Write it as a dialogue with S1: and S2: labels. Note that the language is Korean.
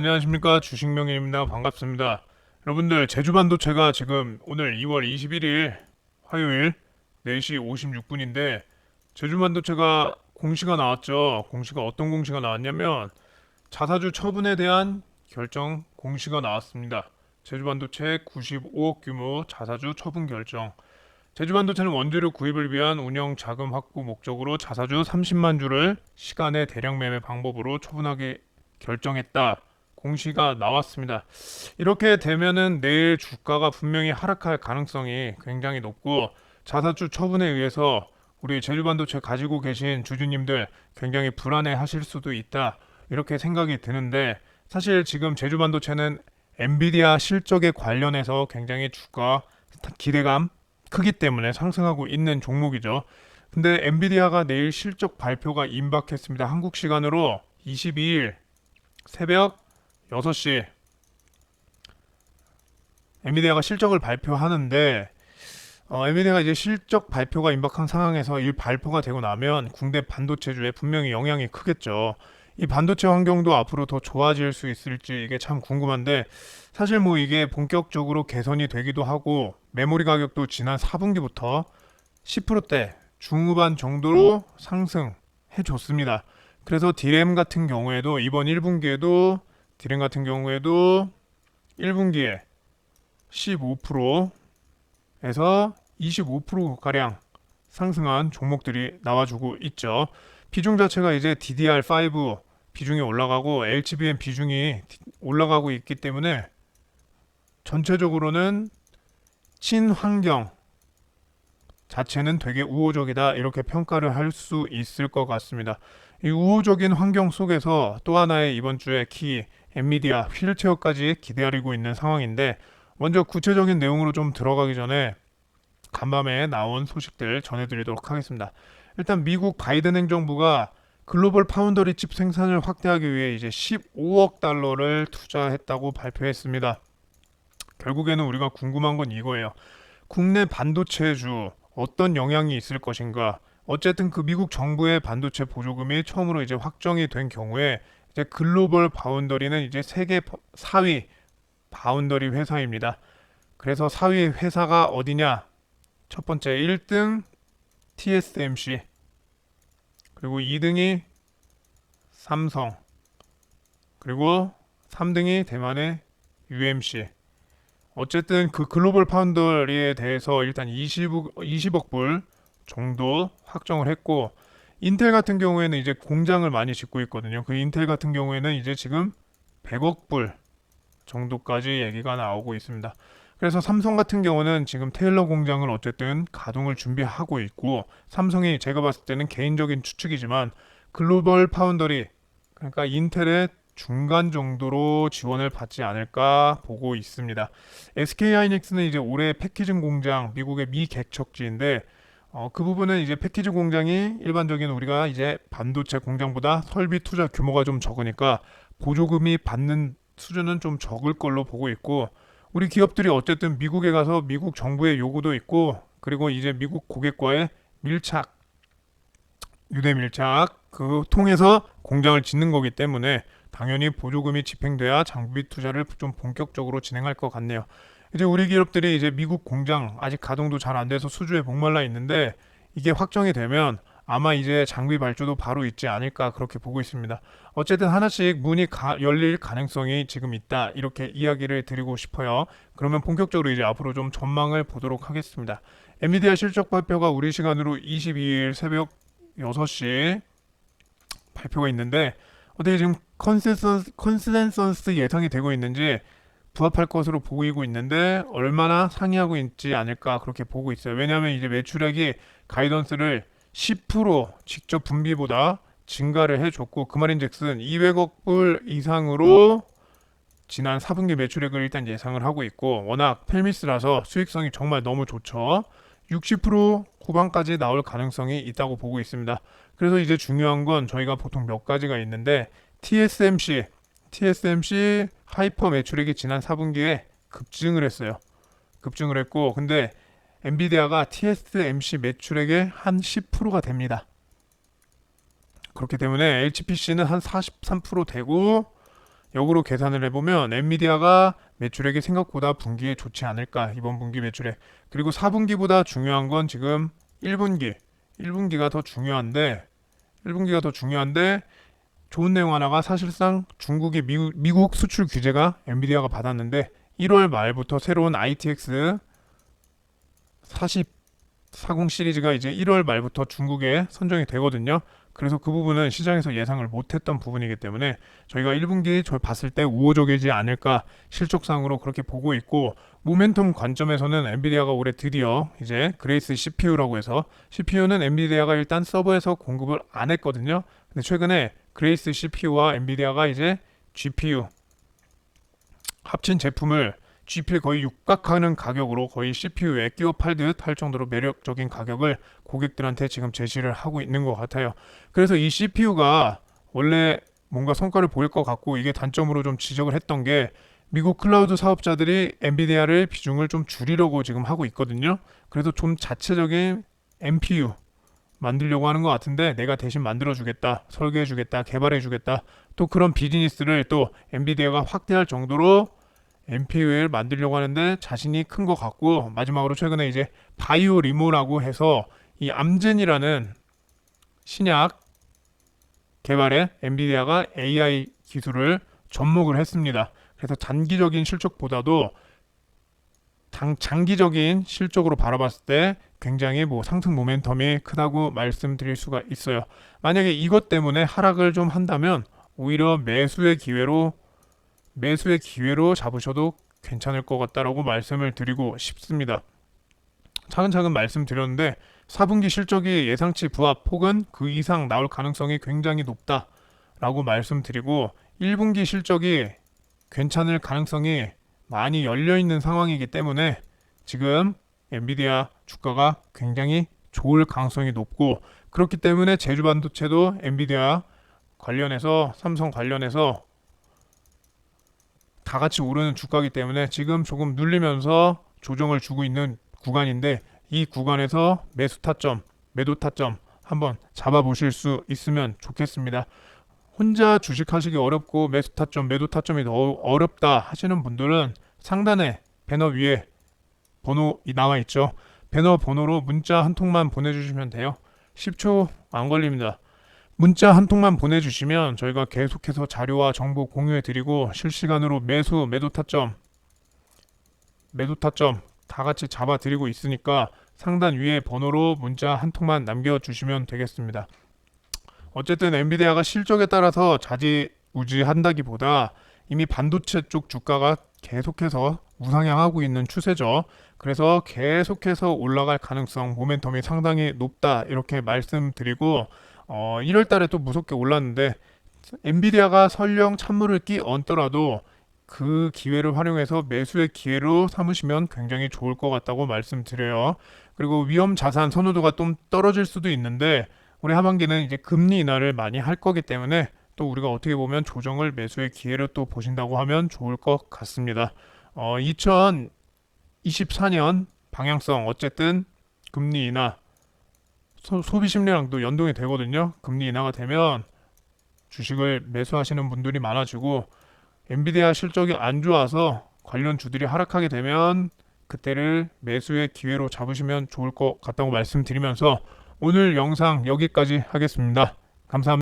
S1: 안녕하십니까. 주식명인입니다. 반갑습니다. 여러분들, 제주반도체가 지금 오늘 2월 21일 화요일 4시 56분인데 제주반도체가 공시가 나왔죠. 공시가 어떤 공시가 나왔냐면 자사주 처분에 대한 결정 공시가 나왔습니다. 제주반도체 95억 규모 자사주 처분 결정. 제주반도체는 원재료 구입을 위한 운영 자금 확보 목적으로 자사주 30만 주를 시간의 대량 매매 방법으로 처분하게 결정했다. 공시가 나왔습니다. 이렇게 되면은 내일 주가가 분명히 하락할 가능성이 굉장히 높고 자사주 처분에 의해서 우리 제주반도체 가지고 계신 주주님들 굉장히 불안해 하실 수도 있다. 이렇게 생각이 드는데 사실 지금 제주반도체는 엔비디아 실적에 관련해서 굉장히 주가 기대감 크기 때문에 상승하고 있는 종목이죠. 근데 엔비디아가 내일 실적 발표가 임박했습니다. 한국 시간으로 22일 새벽 6시 엔비디아가 실적을 발표하는데 엔비디아가 이제 실적 발표가 임박한 상황에서 이 발표가 되고 나면 국내 반도체주에 분명히 영향이 크겠죠. 이 반도체 환경도 앞으로 더 좋아질 수 있을지 이게 참 궁금한데 사실 뭐 이게 본격적으로 개선이 되기도 하고 메모리 가격도 지난 4분기부터 10%대 중후반 정도로 상승해 줬습니다. 그래서 디램 같은 경우에도 이번 1분기에도 디램 같은 경우에도 1분기에 15%에서 25%가량 상승한 종목들이 나와주고 있죠. 비중 자체가 이제 DDR5 비중이 올라가고 HBM 비중이 올라가고 있기 때문에 전체적으로는 친환경 자체는 되게 우호적이다 이렇게 평가를 할 수 있을 것 같습니다. 이 우호적인 환경 속에서 또 하나의 이번 주에 키 엔비디아 휠체어까지 기다리고 있는 상황인데 먼저 구체적인 내용으로 좀 들어가기 전에 간밤에 나온 소식들 전해드리도록 하겠습니다. 일단 미국 바이든 행정부가 글로벌 파운더리 칩 생산을 확대하기 위해 이제 15억 달러를 투자했다고 발표했습니다. 결국에는 우리가 궁금한 건 이거예요. 국내 반도체주 어떤 영향이 있을 것인가? 어쨌든 그 미국 정부의 반도체 보조금이 처음으로 이제 확정이 된 경우에 이제 글로벌 바운더리는 이제 세계 4위 바운더리 회사입니다. 그래서 4위 회사가 어디냐? 첫 번째 1등 TSMC, 그리고 2등이 삼성, 그리고 3등이 대만의 UMC. 어쨌든 그 글로벌 파운더리에 대해서 일단 20억 불 정도 확정을 했고 인텔 같은 경우에는 이제 공장을 많이 짓고 있거든요. 그 인텔 같은 경우에는 이제 지금 100억 불 정도까지 얘기가 나오고 있습니다. 그래서 삼성 같은 경우는 지금 테일러 공장을 어쨌든 가동을 준비하고 있고 삼성이 제가 봤을 때는 개인적인 추측이지만 글로벌 파운더리 그러니까 인텔의 중간 정도로 지원을 받지 않을까 보고 있습니다. SK하이닉스는 이제 올해 패키징 공장 미국의 미개척지인데 그 부분은 이제 패키지 공장이 일반적인 우리가 이제 반도체 공장보다 설비 투자 규모가 좀 적으니까 보조금이 받는 수준은 좀 적을 걸로 보고 있고 우리 기업들이 어쨌든 미국에 가서 미국 정부의 요구도 있고 그리고 이제 미국 고객과의 밀착 유대 밀착 그 통해서 공장을 짓는 거기 때문에 당연히 보조금이 집행돼야 장비 투자를 좀 본격적으로 진행할 것 같네요. 이제 우리 기업들이 이제 미국 공장 아직 가동도 잘 안 돼서 수주에 목말라 있는데 이게 확정이 되면 아마 이제 장비 발주도 바로 있지 않을까 그렇게 보고 있습니다. 어쨌든 하나씩 문이 열릴 가능성이 지금 있다 이렇게 이야기를 드리고 싶어요. 그러면 본격적으로 이제 앞으로 좀 전망을 보도록 하겠습니다. 엔비디아 실적 발표가 우리 시간으로 22일 새벽 6시 발표가 있는데 어떻게 지금 컨센서스 예상이 되고 있는지 부합할 것으로 보이고 있는데 얼마나 상회하고 있지 않을까 그렇게 보고 있어요. 왜냐하면 이제 매출액이 가이던스를 10% 직접 분비보다 증가를 해줬고 그 말인즉슨 200억 불 이상으로 지난 4분기 매출액을 일단 예상을 하고 있고 워낙 펠미스라서 수익성이 정말 너무 좋죠. 60% 후반까지 나올 가능성이 있다고 보고 있습니다. 그래서 이제 중요한 건 저희가 보통 몇 가지가 있는데 TSMC 하이퍼 매출액이 지난 4분기에 급증을 했어요. 급증을 했고 근데 엔비디아가 TSMC 매출액의 한 10%가 됩니다. 그렇기 때문에 HPC는 한 43% 되고 역으로 계산을 해보면 엔비디아가 매출액이 생각보다 분기에 좋지 않을까, 이번 분기 매출액. 그리고 4분기보다 중요한 건 지금 1분기. 1분기가 더 중요한데 1분기가 더 중요한데 좋은 내용 하나가 사실상 중국의 미국 수출 규제가 엔비디아가 받았는데 1월 말부터 새로운 ITX 40 시리즈가 이제 1월 말부터 중국에 선정이 되거든요. 그래서 그 부분은 시장에서 예상을 못했던 부분이기 때문에 저희가 1분기 저 봤을 때 우호적이지 않을까, 실적상으로 그렇게 보고 있고, 모멘텀 관점에서는 엔비디아가 올해 드디어 이제 그레이스 CPU라고 해서, CPU는 엔비디아가 일단 서버에서 공급을 안 했거든요. 근데 최근에 그레이스 CPU와 엔비디아가 이제 GPU 합친 제품을 GPU에 거의 육박하는 가격으로 거의 CPU에 끼워 팔듯 할 정도로 매력적인 가격을 고객들한테 지금 제시를 하고 있는 것 같아요. 그래서 이 CPU가 원래 뭔가 성과를 보일 것 같고, 이게 단점으로 좀 지적을 했던 게 미국 클라우드 사업자들이 엔비디아를 비중을 좀 줄이려고 지금 하고 있거든요. 그래서 좀 자체적인 NPU 만들려고 하는 것 같은데, 내가 대신 만들어주겠다, 설계해주겠다, 개발해주겠다, 또 그런 비즈니스를 또 엔비디아가 확대할 정도로 NPU를 만들려고 하는데 자신이 큰 것 같고, 마지막으로 최근에 이제 바이오 리모라고 해서 이 암젠이라는 신약 개발에 엔비디아가 AI 기술을 접목을 했습니다. 그래서 단기적인 실적보다도 장기적인 실적으로 바라봤을 때 굉장히 뭐 상승 모멘텀이 크다고 말씀드릴 수가 있어요. 만약에 이것 때문에 하락을 좀 한다면 오히려 매수의 기회로 잡으셔도 괜찮을 것 같다라고 말씀을 드리고 싶습니다. 차근차근 말씀드렸는데 4분기 실적이 예상치 부합 혹은 그 이상 나올 가능성이 굉장히 높다라고 말씀드리고, 1분기 실적이 괜찮을 가능성이 많이 열려 있는 상황이기 때문에 지금 엔비디아 주가가 굉장히 좋을 가능성이 높고, 그렇기 때문에 제주 반도체도 엔비디아 관련해서, 삼성 관련해서 다 같이 오르는 주가이기 때문에 지금 조금 눌리면서 조정을 주고 있는 구간인데, 이 구간에서 매수 타점, 매도 타점 한번 잡아보실 수 있으면 좋겠습니다. 혼자 주식하시기 어렵고 매수 타점, 매도 타점이 너무 어렵다 하시는 분들은 상단에 배너 위에 번호 나와 있죠. 배너 번호로 문자 한 통만 보내주시면 돼요. 10초 안 걸립니다. 문자 한 통만 보내주시면 저희가 계속해서 자료와 정보 공유해드리고, 실시간으로 매수, 매도 타점 다 같이 잡아드리고 있으니까 상단 위에 번호로 문자 한 통만 남겨주시면 되겠습니다. 어쨌든 엔비디아가 실적에 따라서 좌지우지한다기보다 이미 반도체 쪽 주가가 계속해서 우상향하고 있는 추세죠. 그래서 계속해서 올라갈 가능성, 모멘텀이 상당히 높다 이렇게 말씀드리고, 1월 달에 또 무섭게 올랐는데 엔비디아가 설령 찬물을 끼얹더라도 그 기회를 활용해서 매수의 기회로 삼으시면 굉장히 좋을 것 같다고 말씀드려요. 그리고 위험 자산 선호도가 좀 떨어질 수도 있는데 올해 하반기는 이제 금리 인하를 많이 할 거기 때문에 또 우리가 어떻게 보면 조정을 매수의 기회로 또 보신다고 하면 좋을 것 같습니다. 2024년 방향성, 어쨌든 금리 인하, 소비 심리랑도 연동이 되거든요. 금리 인하가 되면 주식을 매수하시는 분들이 많아지고, 엔비디아 실적이 안 좋아서 관련 주들이 하락하게 되면 그때를 매수의 기회로 잡으시면 좋을 것 같다고 말씀드리면서 오늘 영상 여기까지 하겠습니다. 감사합니다.